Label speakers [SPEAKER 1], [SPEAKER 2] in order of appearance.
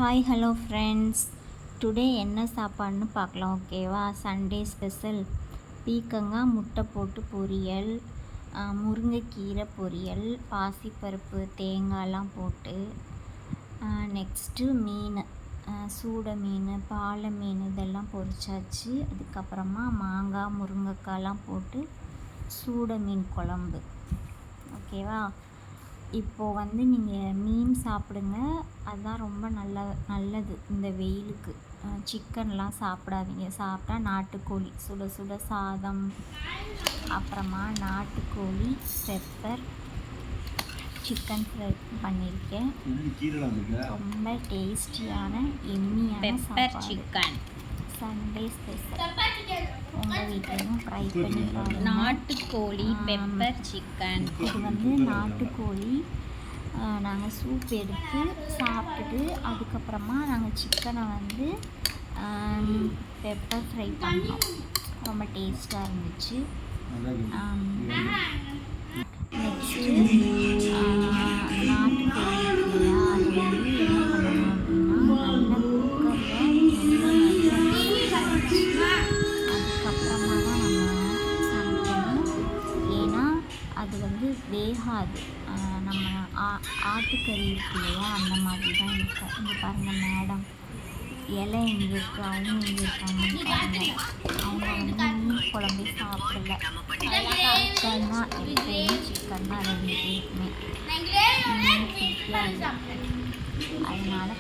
[SPEAKER 1] Hi hello friends, today என்ன சாப்பாடுன்னு பார்க்கலாம். ஓகேவா? சண்டே ஸ்பெஷல் பீக்கங்காய் முட்டை போட்டு பொரியல், முருங்கைக்கீரை பொரியல், பாசிப்பருப்பு தேங்காய்லாம் போட்டு, நெக்ஸ்ட்டு மீன், சூடை மீன், பாலை மீன் இதெல்லாம் பொரிச்சாச்சு. அதுக்கப்புறமா மாங்காய் முருங்கைக்காய்லாம் போட்டு சூடை மீன் குழம்பு. ஓகேவா? இப்போது நீங்கள் மீன் சாப்பிடுங்க, அதுதான் ரொம்ப நல்லது இந்த வெயிலுக்கு. சிக்கன்லாம் சாப்பிடாதீங்க. சாப்பிட்டா நாட்டுக்கோழி சுட சுட சாதம், அப்புறமா நாட்டுக்கோழி பெப்பர் சிக்கன் ஃப்ரை பண்ணியிருக்கேன். ரொம்ப டேஸ்டியான எம்மியான சாப்பாடு சிக்கன். Sunday special. உங்கள் வீட்லையும் ட்ரை பண்ணி பாருங்கள்.
[SPEAKER 2] நாட்டுக்கோழி பெப்பர் சிக்கன்.
[SPEAKER 1] இது நாட்டுக்கோழி நாங்கள் சூப் எடுத்து சாப்பிட்டுட்டு அதுக்கப்புறமா நாங்கள் சிக்கனை பெப்பர் ஃப்ரை பண்ணோம். ரொம்ப டேஸ்ட்டாக இருந்துச்சு. நெக்ஸ்ட்டு நாட்டுக்கோழி இல்லையா, அது என்ன பண்ணணும் அப்படின்னா நல்லா குக்கரில் அதுக்கப்புறமா தான் நம்ம சமைக்கணும். ஏன்னா அது வேகாது. நம்ம ஆட்டுக்கறி இருக்கு இல்லையா, அந்த மாதிரி தான் இருக்கும். இங்கே பாருங்கள் மேடம், இலை எங்கே இருக்குது, அவங்க எங்கே இருக்காங்கன்னு பாருங்கள். அவங்க மீன் குழம்பே சாப்பிடல. சிக்கன் தான் எப்பயுமே, சிக்கன் தான் 2 பேருக்குமே மீன் பிடிக்காது. அதனால்